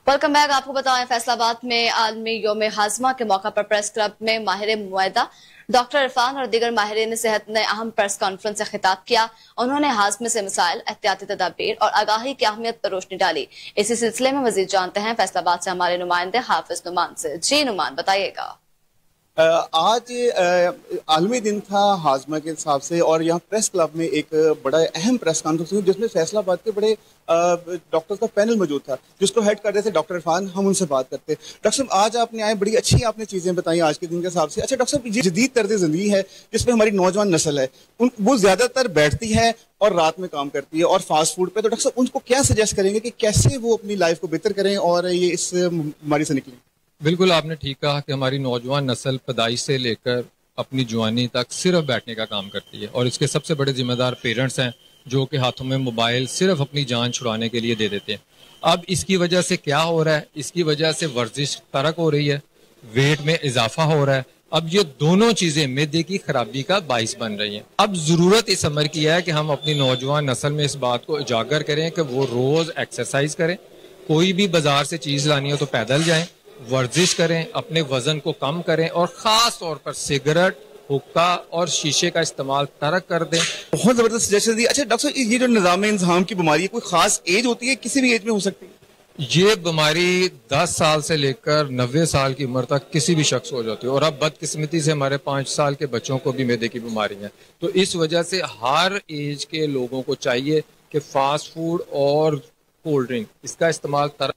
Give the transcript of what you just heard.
Welcome back. आपको बताएं, फैसलाबाद में आलमी योम हाजमा के मौका पर प्रेस क्लब में माहिर मुआयदा डॉक्टर इरफान और दीगर माहिरीन सेहत ने अहम प्रेस कॉन्फ्रेंस से खिताब किया। उन्होंने हाजमे से मसाइल, एहतियाती तदाबीर और आगाही की अहमियत पर रोशनी डाली। इसी सिलसिले में मजीद जानते हैं फैसलाबाद से हमारे नुमाइंदे हाफिज नुमान से। जी नुमान, बताइएगा। आज आलमी दिन था हाजमा के हिसाब से, और यहाँ प्रेस क्लब में एक बड़ा अहम प्रेस कॉन्फ्रेंस हुई जिसमें फैसलाबाद के बड़े डॉक्टर्स का पैनल मौजूद था, जिसको हेड कर रहे थे डॉक्टर इरफान। हम उनसे बात करते। डॉक्टर साहब, आज आपने आए, बड़ी अच्छी आपने चीज़ें बताई आज के दिन के हिसाब से। अच्छा डॉक्टर साहब, ये जदीद तर्ज ज़िंदगी है जिसमें हमारी नौजवान नस्ल है, वो ज़्यादातर बैठती है और रात में काम करती है और फास्ट फूड पे, तो डॉक्टर साहब उनको क्या सजेस्ट करेंगे कि कैसे वो अपनी लाइफ को बेहतर करें और ये इस बीमारी से निकलें? बिल्कुल आपने ठीक कहा कि हमारी नौजवान नस्ल पैदाइश से लेकर अपनी जवानी तक सिर्फ बैठने का काम करती है, और इसके सबसे बड़े जिम्मेदार पेरेंट्स हैं जो कि हाथों में मोबाइल सिर्फ अपनी जान छुड़ाने के लिए दे देते हैं। अब इसकी वजह से क्या हो रहा है? इसकी वजह से वर्जिश तर्क हो रही है, वेट में इजाफा हो रहा है। अब ये दोनों चीजें मैदे की खराबी का बाइस बन रही हैं। अब जरूरत इस अमर की है कि हम अपनी नौजवान नस्ल में इस बात को उजागर करें कि वो रोज एक्सरसाइज करें, कोई भी बाजार से चीज लानी हो तो पैदल जाएं, वर्जिश करें, अपने वजन को कम करें, और खास तौर पर सिगरेट, हुक्का और शीशे का इस्तेमाल तर्क कर दें। बहुत जबरदस्त सजेशन दी। अच्छा डॉक्टर साहब, ये जो निज़ाम इंतज़ाम की बीमारी है, कोई खास एज होती है, किसी भी एज में हो सकती है? ये बीमारी 10 साल से लेकर 90 साल की उम्र तक किसी भी शख्स को हो जाती है, और अब बदकिस्मती से हमारे 5 साल के बच्चों को भी मैदे की बीमारी है। तो इस वजह से हर एज के लोगों को चाहिए कि फास्ट फूड और कोल्ड ड्रिंक इसका इस्तेमाल तर्क